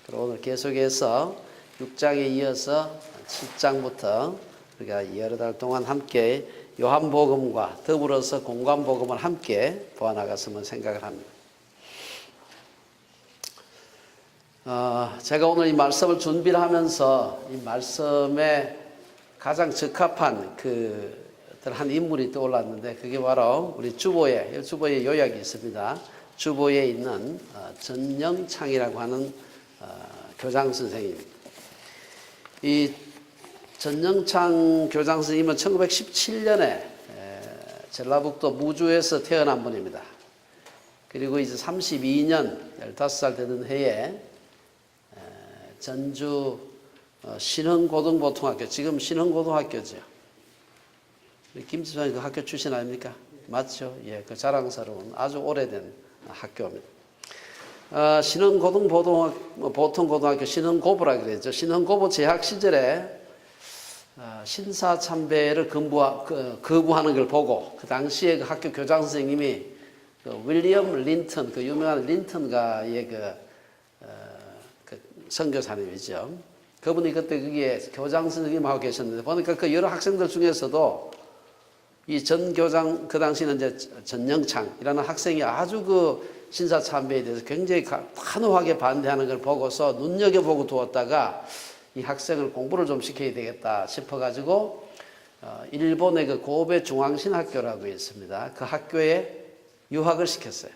그리고 오늘 계속해서 6장에 이어서 7장부터 우리가 여러 달 동안 함께 요한복음과 더불어서 공관복음을 함께 보아나갔으면 생각을 합니다. 제가 오늘 이 말씀을 준비를 하면서 이 말씀에 가장 적합한 한 인물이 떠올랐는데, 그게 바로 우리 주보에 요약이 있습니다. 주보에 있는 전영창이라고 하는 교장 선생님입니다. 이 전영창 교장 선생님은 1917년에 전라북도 무주에서 태어난 분입니다. 그리고 이제 32년 15살 되던 해에 전주 신흥고등보통학교, 지금 신흥고등학교죠. 김지선이 그 학교 출신 아닙니까? 맞죠? 예, 그 자랑스러운 아주 오래된 학교입니다. 신흥고등보통고등학교 신흥고보라 그랬죠. 신흥고보 재학 시절에 신사참배를 거부하는 걸 보고, 그 당시에 그 학교 교장 선생님이 윌리엄 린턴, 유명한 린턴가의 선교사님이죠. 그분이 그때 거기에 교장 선생님하고 계셨는데, 보니까 그 여러 학생들 중에서도 이 전 교장, 그 당시는 이제 전영창이라는 학생이 아주 신사참배에 대해서 굉장히 단호하게 반대하는 걸 보고서 눈여겨보고 두었다가 이 학생을 공부를 좀 시켜야 되겠다 싶어가지고 일본의 고베 중앙신학교라고 있습니다. 그 학교에 유학을 시켰어요.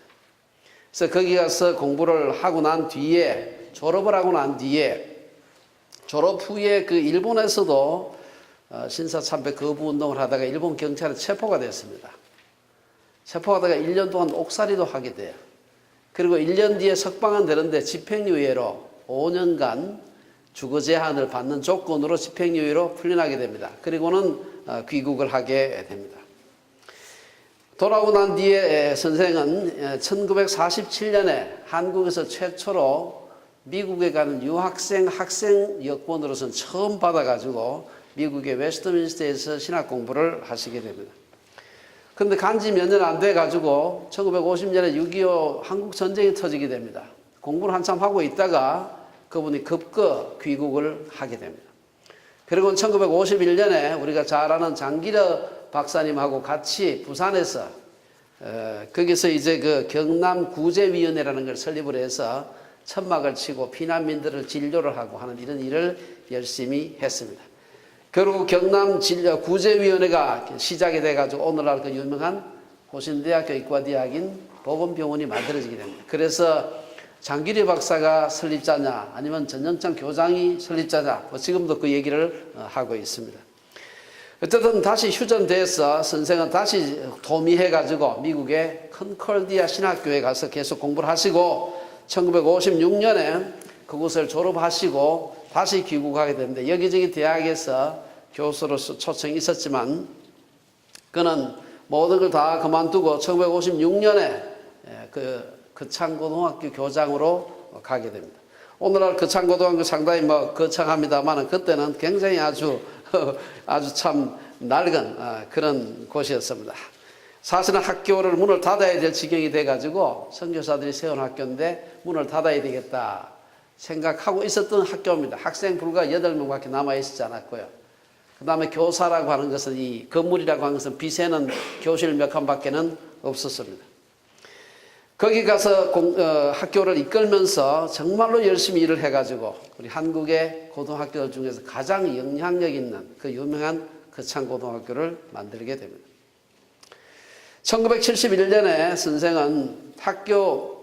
그래서 거기 가서 공부를 하고 난 뒤에, 졸업을 하고 난 뒤에, 졸업 후에 일본에서도 신사참배 거부 운동을 하다가 일본 경찰에 체포가 됐습니다. 체포하다가 1년 동안 옥살이도 하게 돼요. 그리고 1년 뒤에 석방은 되는데 집행유예로 5년간 주거 제한을 받는 조건으로 집행유예로 풀려나게 됩니다. 그리고는 귀국을 하게 됩니다. 돌아오고 난 뒤에 선생은 1947년에 한국에서 최초로 미국에 가는 유학생 학생 여권으로서는 처음 받아가지고 미국의 웨스트민스터에서 신학 공부를 하시게 됩니다. 그런데 간지 몇 년 안 돼가지고 1950년에 6.25 한국 전쟁이 터지게 됩니다. 공부를 한참 하고 있다가 그분이 급거 귀국을 하게 됩니다. 그리고 1951년에 우리가 잘 아는 장기려 박사님하고 같이 부산에서 거기서 이제 경남구제위원회라는 걸 설립을 해서 천막을 치고 피난민들을 진료를 하고 하는 이런 일을 열심히 했습니다. 결국 경남구제위원회가 시작이 돼가지고 오늘날 그 유명한 고신대학교 의과대학인 보건병원이 만들어지게 됩니다. 그래서 장기려 박사가 설립자냐 아니면 전영창 교장이 설립자냐, 지금도 그 얘기를 하고 있습니다. 어쨌든 다시 휴전돼서 선생은 다시 도미해가지고 미국의 컨콜디아 신학교에 가서 계속 공부를 하시고 1956년에 그곳을 졸업하시고 다시 귀국하게 됩니다. 여기저기 대학에서 교수로서 초청이 있었지만 그는 모든 걸 다 그만두고 1956년에 거창고등학교 교장으로 가게 됩니다. 오늘날 거창고등학교 상당히 거창합니다만 그때는 굉장히 아주 참 낡은 그런 곳이었습니다. 사실은 학교를 문을 닫아야 될 지경이 돼가지고 선교사들이 세운 학교인데 문을 닫아야 되겠다 생각하고 있었던 학교입니다. 학생 불과 8명밖에 남아있지 않았고요. 그 다음에 교사라고 하는 것은, 이 건물이라고 하는 것은 비세는 교실 몇 칸밖에는 없었습니다. 거기 가서 학교를 이끌면서 정말로 열심히 일을 해가지고 우리 한국의 고등학교들 중에서 가장 영향력 있는 그 유명한 거창고등학교를 만들게 됩니다. 1971년에 선생은 학교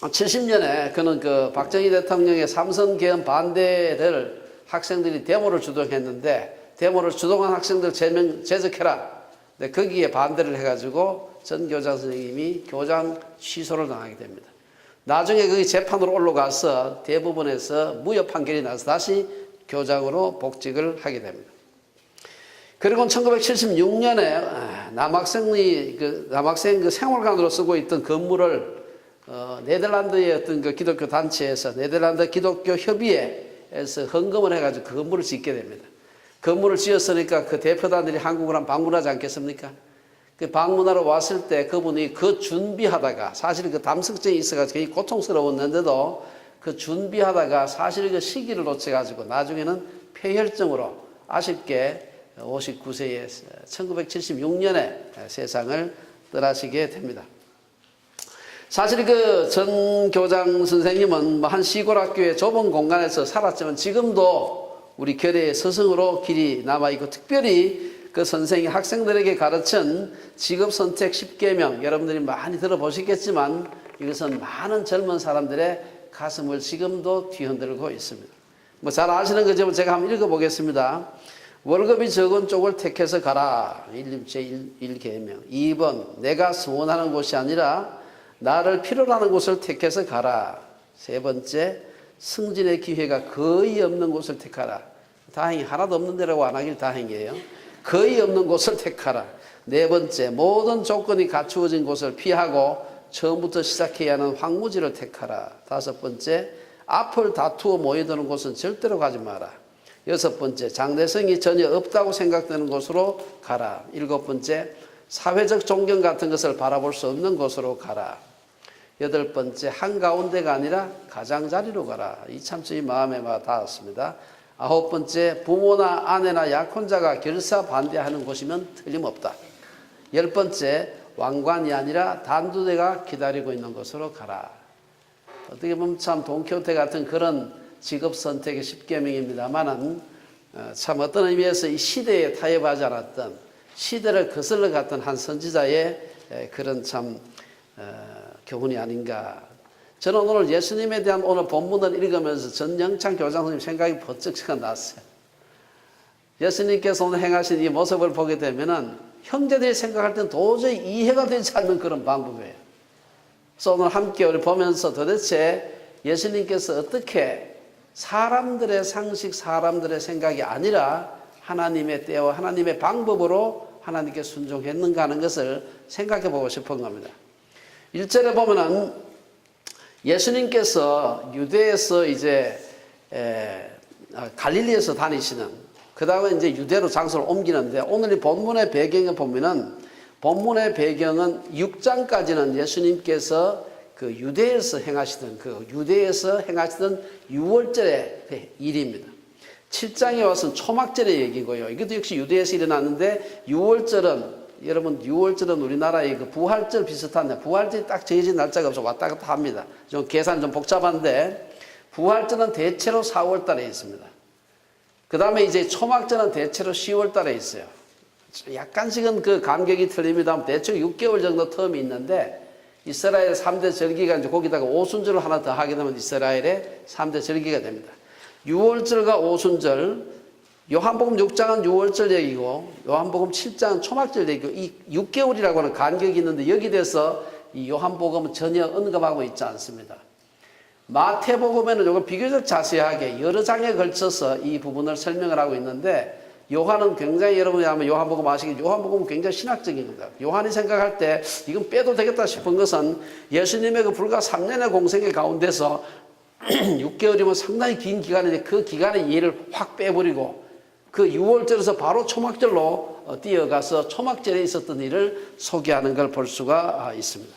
70년에 그는 박정희 대통령의 삼선 개헌 반대를 학생들이 데모를 주동했는데, 데모를 주동한 학생들 제적해라. 근데 거기에 반대를 해가지고 전 교장 선생님이 교장 취소를 당하게 됩니다. 나중에 거기 재판으로 올라가서 대법원에서 무효 판결이 나서 다시 교장으로 복직을 하게 됩니다. 그리고 1976년에 남학생 생활관으로 쓰고 있던 건물을 네덜란드의 어떤 기독교 단체에서, 네덜란드 기독교 협의회에서 헌금을 해가지고 그 건물을 짓게 됩니다. 건물을 지었으니까 그 대표단들이 한국을 한번 방문하지 않겠습니까? 그 방문하러 왔을 때 그분이 준비하다가 사실 담석증이 있어가지고 굉장히 고통스러웠는데도 그 준비하다가 사실 그 시기를 놓쳐가지고 나중에는 폐혈증으로 아쉽게 59세에 1976년에 세상을 떠나시게 됩니다. 사실 그 전 교장 선생님은 한 시골 학교의 좁은 공간에서 살았지만 지금도 우리 결의 스승으로 길이 남아있고, 특별히 그 선생이 학생들에게 가르친 직업 선택 10계명, 여러분들이 많이 들어보시겠지만 이것은 많은 젊은 사람들의 가슴을 지금도 뒤흔들고 있습니다. 뭐 잘 아시는 거지만 제가 한번 읽어보겠습니다. 월급이 적은 쪽을 택해서 가라. 제1계명. 2번, 내가 소원하는 곳이 아니라 나를 필요로 하는 곳을 택해서 가라. 세 번째, 승진의 기회가 거의 없는 곳을 택하라. 다행히 하나도 없는 데라고 안 하길 다행이에요. 거의 없는 곳을 택하라. 네 번째, 모든 조건이 갖추어진 곳을 피하고 처음부터 시작해야 하는 황무지를 택하라. 다섯 번째, 앞을 다투어 모여드는 곳은 절대로 가지 마라. 여섯 번째, 장래성이 전혀 없다고 생각되는 곳으로 가라. 일곱 번째, 사회적 존경 같은 것을 바라볼 수 없는 곳으로 가라. 여덟 번째, 한가운데가 아니라 가장자리로 가라. 이 참 제 마음에 닿았습니다. 아홉 번째, 부모나 아내나 약혼자가 결사 반대하는 곳이면 틀림없다. 열 번째, 왕관이 아니라 단두대가 기다리고 있는 곳으로 가라. 어떻게 보면 참 돈키호테 같은 그런 직업 선택의 10계명입니다만은 참 어떤 의미에서 이 시대에 타협하지 않았던, 시대를 거슬러 갔던 한 선지자의 그런 참 교훈이 아닌가. 저는 오늘 예수님에 대한 오늘 본문을 읽으면서 전영창 교장 선생님 생각이 번쩍 났어요. 예수님께서 오늘 행하신 이 모습을 보게 되면은 형제들이 생각할 때는 도저히 이해가 되지 않는 그런 방법이에요. 그래서 오늘 함께 우리 보면서 도대체 예수님께서 어떻게 사람들의 상식, 사람들의 생각이 아니라 하나님의 때와 하나님의 방법으로 하나님께 순종했는가 하는 것을 생각해 보고 싶은 겁니다. 1절에 보면은 예수님께서 유대에서 이제 갈릴리에서 다니시는, 그 다음에 이제 유대로 장소를 옮기는데, 오늘 이 본문의 배경에 보면은, 본문의 배경은 6장까지는 예수님께서 그 유대에서 행하시던, 그 유대에서 행하시던 6월절의 일입니다. 7장에 와서는 초막절의 얘기고요. 이것도 역시 유대에서 일어났는데, 6월절은, 여러분 6월절은 우리나라의 그 부활절 비슷한데, 부활절이 딱 정해진 날짜가 없어 왔다 갔다 합니다. 좀 계산 좀 복잡한데, 부활절은 대체로 4월 달에 있습니다. 그 다음에 이제 초막절은 대체로 10월 달에 있어요. 약간씩은 그 간격이 틀립니다. 대충 6개월 정도 텀이 있는데, 이스라엘 3대 절기가 이제 거기다가 오순절을 하나 더 하게 되면 이스라엘의 3대 절기가 됩니다. 6월절과 오순절, 요한복음 6장은 6월절 얘기고 요한복음 7장은 초막절 얘기고, 이 6개월이라고 하는 간격이 있는데 여기 대해서 이 요한복음은 전혀 언급하고 있지 않습니다. 마태복음에는 이걸 비교적 자세하게 여러 장에 걸쳐서 이 부분을 설명을 하고 있는데, 요한은 굉장히, 여러분이 아마 요한복음 아시겠지만 요한복음은 굉장히 신학적인 겁니다. 요한이 생각할 때 이건 빼도 되겠다 싶은 것은 예수님의 그 불과 3년의 공생의 가운데서 6개월이면 상당히 긴 기간인데 그 기간의 이해를 확 빼버리고 그 6월절에서 바로 초막절로 뛰어가서 초막절에 있었던 일을 소개하는 걸 볼 수가 있습니다.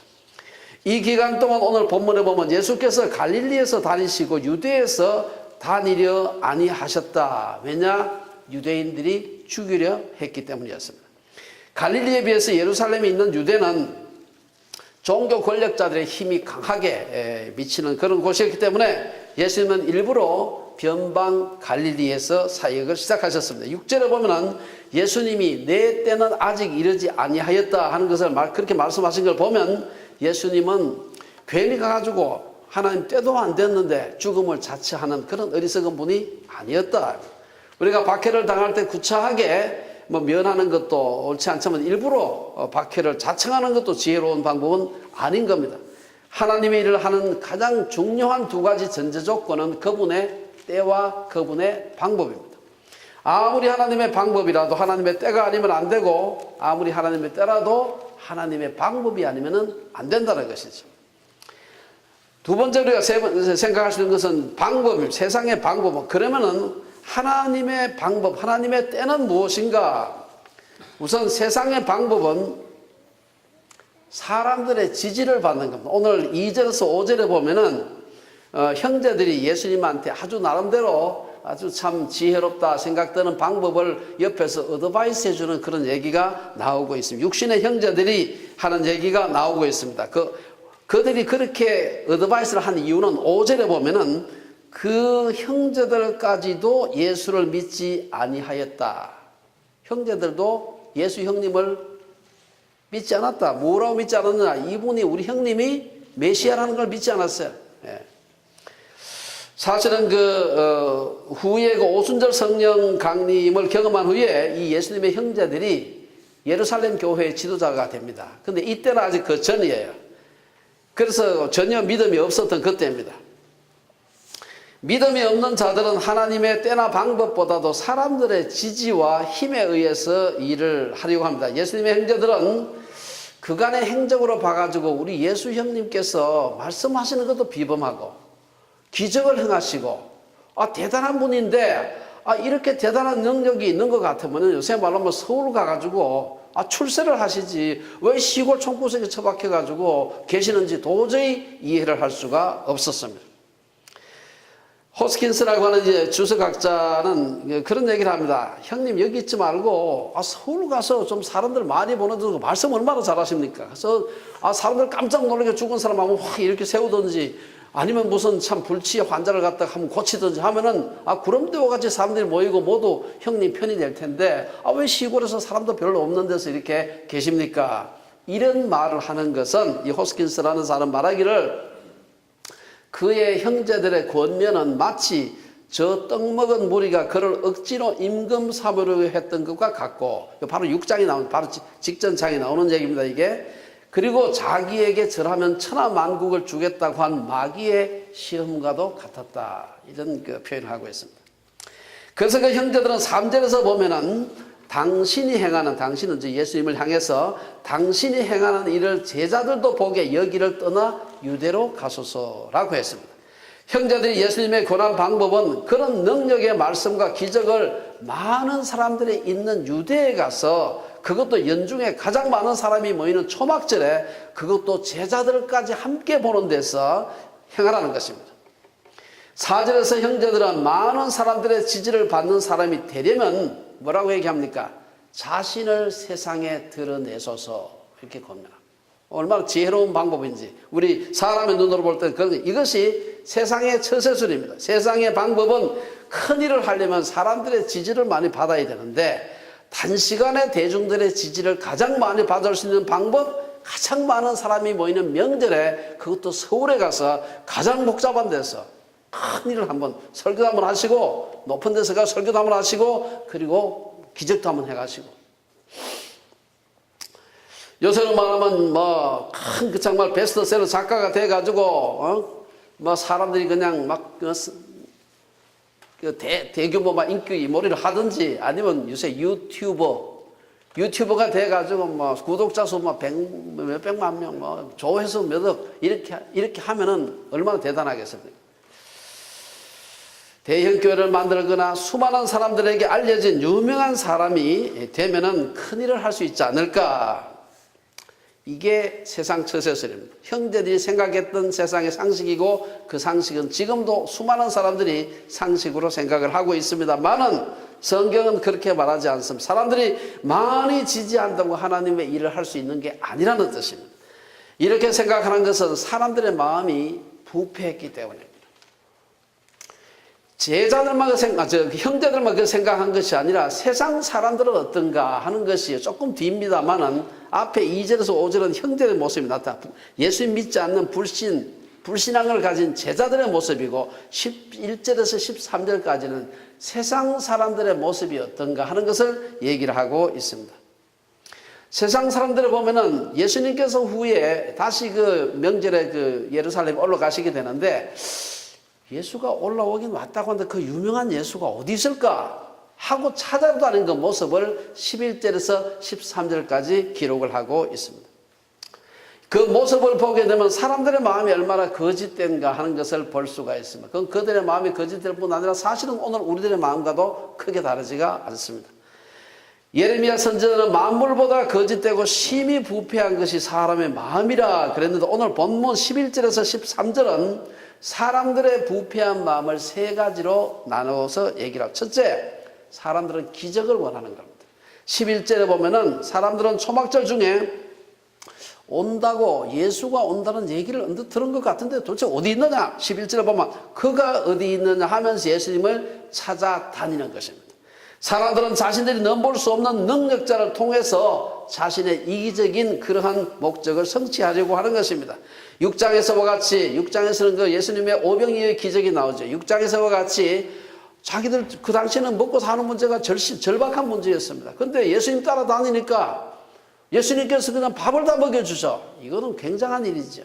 이 기간 동안 오늘 본문에 보면 예수께서 갈릴리에서 다니시고 유대에서 다니려 아니하셨다. 왜냐? 유대인들이 죽이려 했기 때문이었습니다. 갈릴리에 비해서 예루살렘에 있는 유대는 종교 권력자들의 힘이 강하게 미치는 그런 곳이었기 때문에 예수님은 일부러 변방 갈릴리에서 사역을 시작하셨습니다. 6절에 보면은 예수님이 내 때는 아직 이르지 아니하였다 하는 것을 그렇게 말씀하신 걸 보면 예수님은 괜히 가가지고 하나님 때도 안 됐는데 죽음을 자처하는 그런 어리석은 분이 아니었다. 우리가 박해를 당할 때 구차하게 면하는 것도 옳지 않지만 일부러 박해를 자청하는 것도 지혜로운 방법은 아닌 겁니다. 하나님의 일을 하는 가장 중요한 두 가지 전제 조건은 그분의 때와 그분의 방법입니다. 아무리 하나님의 방법이라도 하나님의 때가 아니면 안 되고, 아무리 하나님의 때라도 하나님의 방법이 아니면 안 된다는 것이죠. 두 번째 우리가 생각할 수 있는 것은 방법입니다. 세상의 방법은. 그러면은 하나님의 방법, 하나님의 때는 무엇인가? 우선 세상의 방법은 사람들의 지지를 받는 겁니다. 오늘 2절에서 5절에 보면은 형제들이 예수님한테 아주 나름대로 아주 참 지혜롭다 생각되는 방법을 옆에서 어드바이스 해주는 그런 얘기가 나오고 있습니다. 육신의 형제들이 하는 얘기가 나오고 있습니다. 그들이 그렇게 어드바이스를 한 이유는 5절에 보면은 그 형제들까지도 예수를 믿지 아니하였다. 형제들도 예수 형님을 믿지 않았다. 뭐라고 믿지 않았느냐? 이분이 우리 형님이 메시아라는 걸 믿지 않았어요. 예. 사실은 후에 오순절 성령 강림을 경험한 후에 이 예수님의 형제들이 예루살렘 교회의 지도자가 됩니다. 근데 이때는 아직 그 전이에요. 그래서 전혀 믿음이 없었던 그때입니다. 믿음이 없는 자들은 하나님의 때나 방법보다도 사람들의 지지와 힘에 의해서 일을 하려고 합니다. 예수님의 형제들은 그간의 행적으로 봐가지고 우리 예수 형님께서 말씀하시는 것도 비범하고 기적을 행하시고 대단한 분인데 이렇게 대단한 능력이 있는 것 같으면 요새 말로 하면 서울 가가지고 출세를 하시지 왜 시골 총구석에 처박혀가지고 계시는지 도저히 이해를 할 수가 없었습니다. 호스킨스라고 하는 이제 주석학자는 그런 얘기를 합니다. 형님 여기 있지 말고 서울 가서 좀 사람들 많이 보는 데서 말씀 얼마나 잘하십니까? 그래서 사람들 깜짝 놀라게 죽은 사람 하면 확 이렇게 세우든지 아니면 무슨 참 불치의 환자를 갖다가 한번 고치든지 하면은 구름대와 같이 사람들이 모이고 모두 형님 편이 될 텐데 왜 시골에서 사람도 별로 없는 데서 이렇게 계십니까? 이런 말을 하는 것은 이 호스킨스라는 사람 말하기를 그의 형제들의 권면은 마치 저 떡 먹은 무리가 그를 억지로 임금 삼으려고 했던 것과 같고 바로 6장이 나오는 바로 직전 장에 나오는 얘기입니다. 이게 그리고 자기에게 절하면 천하만국을 주겠다고 한 마귀의 시험과도 같았다. 이런 표현을 하고 있습니다. 그래서 그 형제들은 3절에서 보면은 당신은 이제 예수님을 향해서 당신이 행하는 일을 제자들도 보게 여기를 떠나 유대로 가소서라고 했습니다. 형제들이 예수님의 권한 방법은 그런 능력의 말씀과 기적을 많은 사람들이 있는 유대에 가서 그것도 연중에 가장 많은 사람이 모이는 초막절에 그것도 제자들까지 함께 보는 데서 행하라는 것입니다. 4절에서 형제들은 많은 사람들의 지지를 받는 사람이 되려면 뭐라고 얘기합니까? 자신을 세상에 드러내소서 이렇게 겁니다. 얼마나 지혜로운 방법인지 우리 사람의 눈으로 볼 때 이것이 세상의 처세술입니다. 세상의 방법은 큰 일을 하려면 사람들의 지지를 많이 받아야 되는데 단시간에 대중들의 지지를 가장 많이 받을 수 있는 방법 가장 많은 사람이 모이는 명절에 그것도 서울에 가서 가장 복잡한 데서 큰 일을 한번 설교도 한번 하시고 높은 데서 가서 설교도 한번 하시고 그리고 기적도 한번 해가시고 요새는 말하면 큰 정말 베스트셀러 작가가 돼가지고 사람들이 그냥 대규모 인기 몰이를 하든지 아니면 요새 유튜버가 돼가지고 구독자 수 몇백만 명 조회수 몇억 이렇게 하면은 얼마나 대단하겠습니까? 대형 교회를 만들거나 수많은 사람들에게 알려진 유명한 사람이 되면은 큰일을 할 수 있지 않을까? 이게 세상 처세술입니다. 형제들이 생각했던 세상의 상식이고 그 상식은 지금도 수많은 사람들이 상식으로 생각을 하고 있습니다만은 성경은 그렇게 말하지 않습니다. 사람들이 많이 지지한다고 하나님의 일을 할 수 있는 게 아니라는 뜻입니다. 이렇게 생각하는 것은 사람들의 마음이 부패했기 때문입니다. 제자들만 형제들만 그 생각한 것이 아니라 세상 사람들은 어떤가 하는 것이 조금 뒤입니다만은 앞에 2절에서 5절은 형제의 모습이 나타납니다. 예수님 믿지 않는 불신앙을 가진 제자들의 모습이고 11절에서 13절까지는 세상 사람들의 모습이 어떤가 하는 것을 얘기를 하고 있습니다. 세상 사람들을 보면은 예수님께서 후에 다시 그 명절에 예루살렘에 올라가시게 되는데 예수가 올라오긴 왔다고 하는데 그 유명한 예수가 어디 있을까 하고 찾아다니는 그 모습을 11절에서 13절까지 기록을 하고 있습니다. 그 모습을 보게 되면 사람들의 마음이 얼마나 거짓된가 하는 것을 볼 수가 있습니다. 그건 그들의 마음이 거짓될 뿐 아니라 사실은 오늘 우리들의 마음과도 크게 다르지가 않습니다. 예레미야 선지자는 만물보다 거짓되고 심히 부패한 것이 사람의 마음이라 그랬는데 오늘 본문 11절에서 13절은 사람들의 부패한 마음을 세 가지로 나누어서 얘기를 하고, 첫째, 사람들은 기적을 원하는 겁니다. 11절에 보면은 사람들은 초막절 중에 온다고, 예수가 온다는 얘기를 언뜻 들은 것 같은데 도대체 어디 있느냐? 11절에 보면 그가 어디 있느냐 하면서 예수님을 찾아다니는 것입니다. 사람들은 자신들이 넘볼 수 없는 능력자를 통해서 자신의 이기적인 그러한 목적을 성취하려고 하는 것입니다. 6장에서와 같이, 6장에서는 그 예수님의 오병이어의 기적이 나오죠. 6장에서와 같이 자기들 그 당시에는 먹고 사는 문제가 절박한 문제였습니다. 근데 예수님 따라다니니까 예수님께서 그냥 밥을 다 먹여주셔. 이거는 굉장한 일이죠.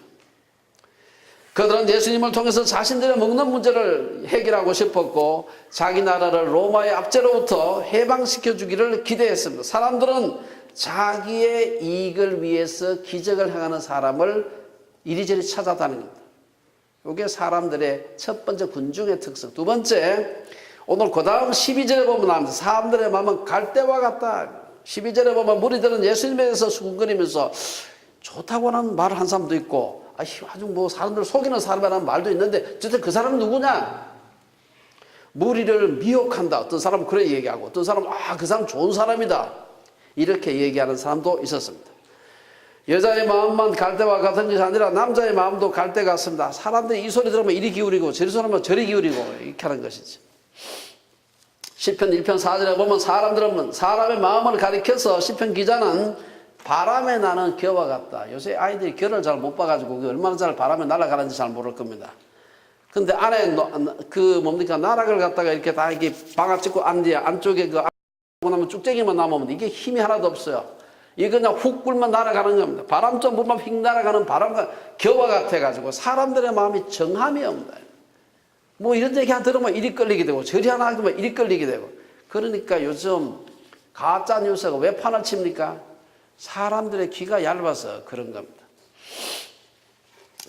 그들은 예수님을 통해서 자신들의 먹는 문제를 해결하고 싶었고 자기 나라를 로마의 압제로부터 해방시켜 주기를 기대했습니다. 사람들은 자기의 이익을 위해서 기적을 행하는 사람을 이리저리 찾아다니는 겁니다. 이게 사람들의 첫 번째 군중의 특성. 두 번째, 오늘 그 다음 12절에 보면 나옵니다. 사람들의 마음은 갈대와 같다. 12절에 보면 무리들은 예수님에 대해서 수군거리면서 좋다고 하는 말을 한 사람도 있고 아주 뭐 사람들 속이는 사람이라는 말도 있는데 도대체 그 사람은 누구냐? 무리를 미혹한다. 어떤 사람은 그래 얘기하고 어떤 사람은 그 사람 좋은 사람이다. 이렇게 얘기하는 사람도 있었습니다. 여자의 마음만 갈대와 같은 것이 아니라 남자의 마음도 갈대 같습니다. 사람들이 이 소리 들으면 이리 기울이고 저리 소리 들으면 저리 기울이고 이렇게 하는 것이지. 시편 1편 4절에 보면 사람들은 사람의 마음을 가리켜서 시편 기자는 바람에 나는 겨와 같다. 요새 아이들이 겨를 잘 못 봐가지고 얼마나 잘 바람에 날아가는지 잘 모를 겁니다. 근데 안에 나락을 갖다가 이렇게 다 이렇게 방아 찍고 안쪽에 나면 쭉쟁이만 남으면 이게 힘이 하나도 없어요. 이게 그냥 훅 불면 날아가는 겁니다. 바람 좀 불면 휙 날아가는 바람과 겨와 같아가지고 사람들의 마음이 정함이 없다. 뭐 이런 얘기 하나 들으면 이리 끌리게 되고 저리 하나 하면 이리 끌리게 되고. 그러니까 요즘 가짜 뉴스가 왜 판을 칩니까? 사람들의 귀가 얇아서 그런 겁니다.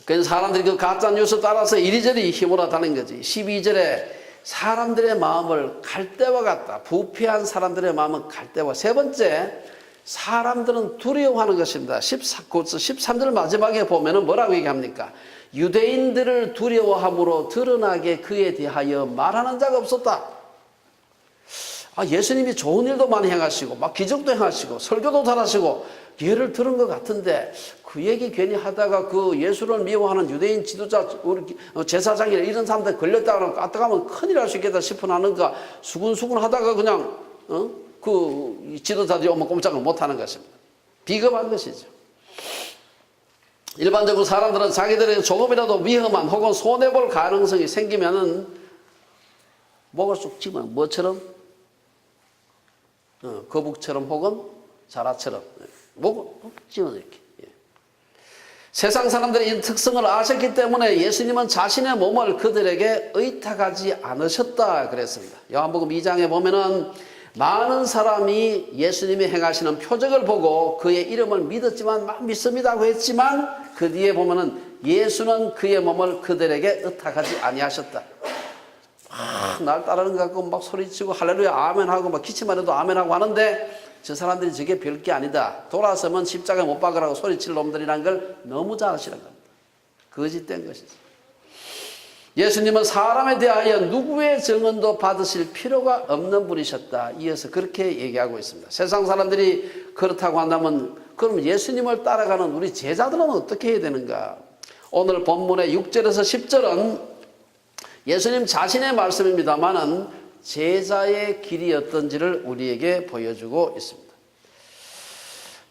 그래서 사람들이 그 가짜 뉴스 따라서 이리저리 힘으로 다는 거지. 12절에 사람들의 마음을 갈대와 같다. 부패한 사람들의 마음은 갈대와. 세 번째, 사람들은 두려워하는 것입니다. 13절 마지막에 보면은 뭐라고 얘기합니까? 유대인들을 두려워함으로 드러나게 그에 대하여 말하는 자가 없었다. 예수님이 좋은 일도 많이 행하시고 막 기적도 행하시고 설교도 잘하시고 예를 들은 것 같은데 그 얘기 괜히 하다가 그 예수를 미워하는 유대인 지도자 제사장이나 이런 사람들 걸렸다 그러면 까딱하면 큰일 날 수 있겠다 싶어 하는가 수군수군 하다가 그냥 그 지도자들이 오면 꼼짝을 못하는 것입니다. 비겁한 것이죠. 일반적으로 사람들은 자기들에게 조금이라도 위험한 혹은 손해볼 가능성이 생기면은 목을 쑥 집어요. 뭐처럼? 거북처럼 혹은 자라처럼 목을 집어 이렇게. 세상 사람들이 이 특성을 아셨기 때문에 예수님은 자신의 몸을 그들에게 의탁하지 않으셨다 그랬습니다. 요한복음 2장에 보면은 많은 사람이 예수님이 행하시는 표적을 보고 그의 이름을 믿었지만 믿습니다고 했지만 그 뒤에 보면은 예수는 그의 몸을 그들에게 의탁하지 아니하셨다. 날 따르는 것 같고 막 소리치고 할렐루야 아멘하고 막 기침만 해도 아멘하고 하는데 저 사람들이 저게 별게 아니다. 돌아서면 십자가에 못 박으라고 소리칠 놈들이라는 걸 너무 잘 아시는 겁니다. 거짓된 것이죠. 예수님은 사람에 대하여 누구의 증언도 받으실 필요가 없는 분이셨다. 이어서 그렇게 얘기하고 있습니다. 세상 사람들이 그렇다고 한다면 그럼 예수님을 따라가는 우리 제자들은 어떻게 해야 되는가? 오늘 본문의 6절에서 10절은 예수님 자신의 말씀입니다만은 제자의 길이 어떤지를 우리에게 보여주고 있습니다.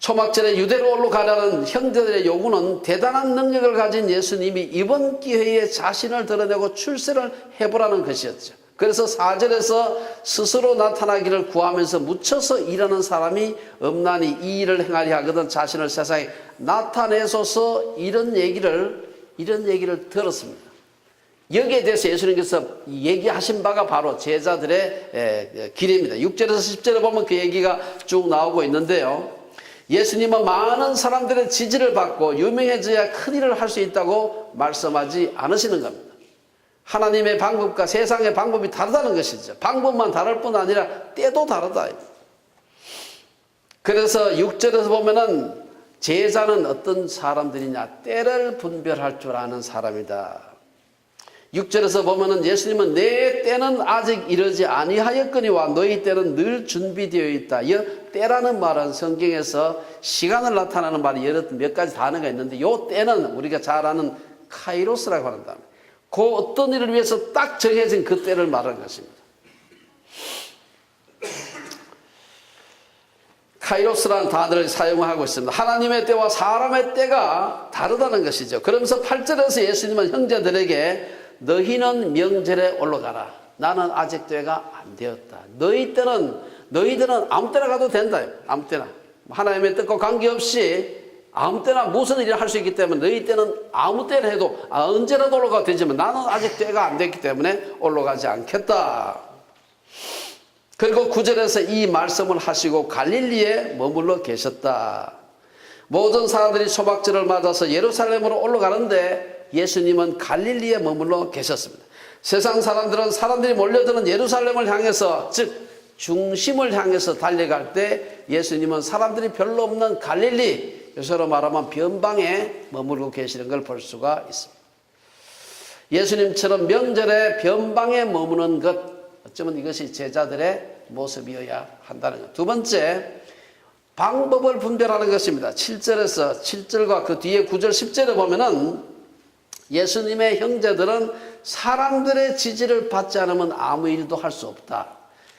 초막절에 유대로 올라가려는 형제들의 요구는 대단한 능력을 가진 예수님이 이번 기회에 자신을 드러내고 출세를 해보라는 것이었죠. 그래서 4절에서 스스로 나타나기를 구하면서 묻혀서 일하는 사람이 없나니 이 일을 행하려 하거든 자신을 세상에 나타내소서 이런 얘기를 들었습니다. 여기에 대해서 예수님께서 얘기하신 바가 바로 제자들의 길입니다. 6절에서 10절에 보면 그 얘기가 쭉 나오고 있는데요. 예수님은 많은 사람들의 지지를 받고 유명해져야 큰일을 할 수 있다고 말씀하지 않으시는 겁니다. 하나님의 방법과 세상의 방법이 다르다는 것이죠. 방법만 다를 뿐 아니라 때도 다르다. 그래서 6절에서 보면은 제자는 어떤 사람들이냐? 때를 분별할 줄 아는 사람이다. 6절에서 보면은 예수님은 내 때는 아직 이르지 아니하였거니와 너희 때는 늘 준비되어 있다. 이 때라는 말은 성경에서 시간을 나타내는 말이 여러 몇 가지 단어가 있는데 이 때는 우리가 잘 아는 카이로스라고 하는 단어. 그 어떤 일을 위해서 딱 정해진 그 때를 말하는 것입니다. 카이로스라는 단어를 사용하고 있습니다. 하나님의 때와 사람의 때가 다르다는 것이죠. 그러면서 8절에서 예수님은 형제들에게 너희는 명절에 올라가라. 나는 아직 때가 안 되었다. 너희들은 아무 때나 가도 된다. 아무 때나. 하나님의 뜻과 관계없이 아무 때나 무슨 일을 할 수 있기 때문에 너희 때는 아무 때나 해도 언제라도 올라가도 되지만 나는 아직 때가 안 됐기 때문에 올라가지 않겠다. 그리고 9절에서 이 말씀을 하시고 갈릴리에 머물러 계셨다. 모든 사람들이 초막절을 맞아서 예루살렘으로 올라가는데 예수님은 갈릴리에 머물러 계셨습니다. 세상 사람들이 몰려드는 예루살렘을 향해서 즉 중심을 향해서 달려갈 때 예수님은 사람들이 별로 없는 갈릴리, 요새로 말하면 변방에 머물고 계시는 걸 볼 수가 있습니다. 예수님처럼 명절에 변방에 머무는 것, 어쩌면 이것이 제자들의 모습이어야 한다는 것. 두 번째, 방법을 분별하는 것입니다. 7절과 그 뒤에 9절 10절에 보면은 예수님의 형제들은 사람들의 지지를 받지 않으면 아무 일도 할 수 없다.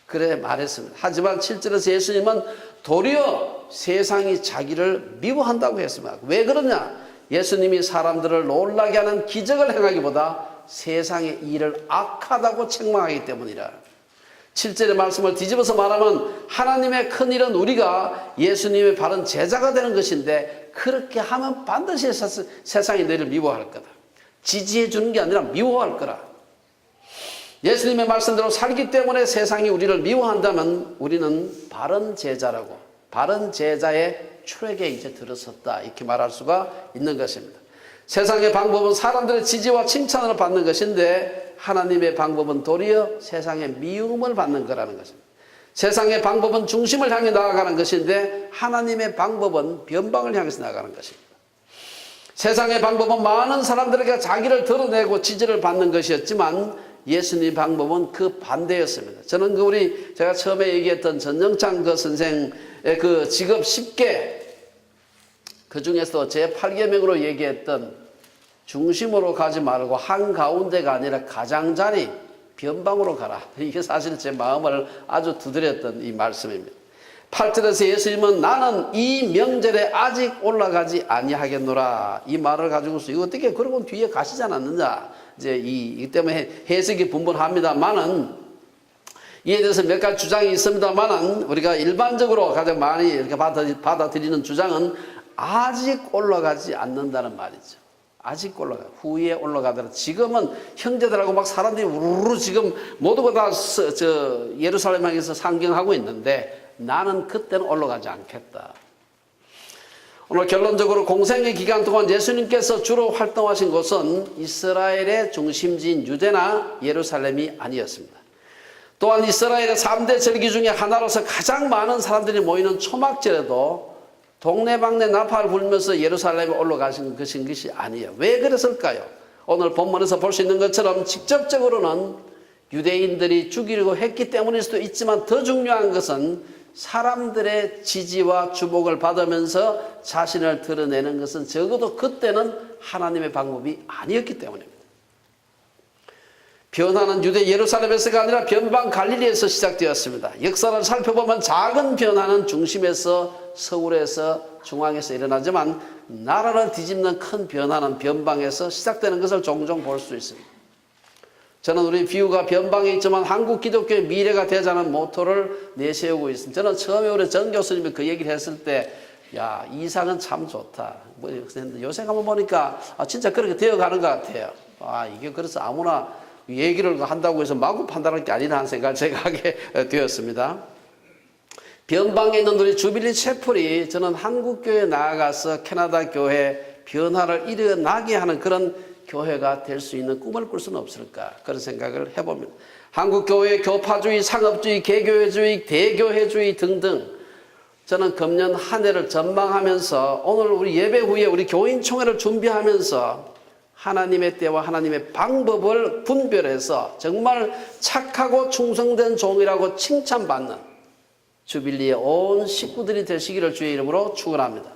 그래 말했습니다. 하지만 7절에서 예수님은 도리어 세상이 자기를 미워한다고 했습니다. 왜 그러냐? 예수님이 사람들을 놀라게 하는 기적을 행하기보다 세상의 일을 악하다고 책망하기 때문이라. 7절의 말씀을 뒤집어서 말하면 하나님의 큰 일은 우리가 예수님의 바른 제자가 되는 것인데 그렇게 하면 반드시 세상이 너희를 미워할 거다. 지지해 주는 게 아니라 미워할 거라. 예수님의 말씀대로 살기 때문에 세상이 우리를 미워한다면 우리는 바른 제자라고, 바른 제자의 출애에 이제 들어섰다, 이렇게 말할 수가 있는 것입니다. 세상의 방법은 사람들의 지지와 칭찬을 받는 것인데 하나님의 방법은 도리어 세상의 미움을 받는 거라는 것입니다. 세상의 방법은 중심을 향해 나아가는 것인데 하나님의 방법은 변방을 향해서 나아가는 것입니다. 세상의 방법은 많은 사람들에게 자기를 드러내고 지지를 받는 것이었지만 예수님 방법은 그 반대였습니다. 저는 제가 처음에 얘기했던 전영창 그 선생의 그 직업 10개, 그 중에서 제 8계명으로 얘기했던 중심으로 가지 말고 한가운데가 아니라 가장자리 변방으로 가라. 이게 사실 제 마음을 아주 두드렸던 이 말씀입니다. 8절에서 예수님은 나는 이 명절에 아직 올라가지 아니하겠노라, 이 말을 가지고서 이거 어떻게 그러고 뒤에 가시지 않았느냐, 이제 이 때문에 해석이 분분합니다만은 이에 대해서 몇 가지 주장이 있습니다만은 우리가 일반적으로 가장 많이 이렇게 받아들이는 주장은 아직 올라가지 않는다는 말이죠. 아직 후에 올라가더라. 지금은 형제들하고 막 사람들이 우르르 지금 모두가 다 예루살렘 향해서 상경하고 있는데 나는 그때는 올라가지 않겠다. 오늘 결론적으로 공생의 기간 동안 예수님께서 주로 활동하신 곳은 이스라엘의 중심지인 유대나 예루살렘이 아니었습니다. 또한 이스라엘의 3대 절기 중에 하나로서 가장 많은 사람들이 모이는 초막절에도 동네방네 나팔 불면서 예루살렘에 올라가신 것이 아니에요. 왜 그랬을까요? 오늘 본문에서 볼 수 있는 것처럼 직접적으로는 유대인들이 죽이려고 했기 때문일 수도 있지만 더 중요한 것은 사람들의 지지와 주목을 받으면서 자신을 드러내는 것은 적어도 그때는 하나님의 방법이 아니었기 때문입니다. 변화는 유대 예루살렘에서가 아니라 변방 갈릴리에서 시작되었습니다. 역사를 살펴보면 작은 변화는 중심에서, 서울에서, 중앙에서 일어나지만 나라를 뒤집는 큰 변화는 변방에서 시작되는 것을 종종 볼 수 있습니다. 저는 우리 비유가 변방에 있지만 한국 기독교의 미래가 되자는 모토를 내세우고 있습니다. 저는 처음에 우리 전 교수님이 그 얘기를 했을 때, 야, 이상은 참 좋다. 요새 한번 보니까 진짜 그렇게 되어가는 것 같아요. 이게 그래서 아무나 얘기를 한다고 해서 마구 판단할 게 아니라 하는 생각을 제가 하게 되었습니다. 변방에 있는 우리 주빌리 채플이 저는 한국교회에 나아가서 캐나다 교회 변화를 일어나게 하는 그런 교회가 될 수 있는 꿈을 꿀 수는 없을까, 그런 생각을 해봅니다. 한국교회의 교파주의, 상업주의, 개교회주의, 대교회주의 등등, 저는 금년 한 해를 전망하면서 오늘 우리 예배 후에 우리 교인총회를 준비하면서 하나님의 때와 하나님의 방법을 분별해서 정말 착하고 충성된 종이라고 칭찬받는 주빌리의 온 식구들이 되시기를 주의 이름으로 축원합니다.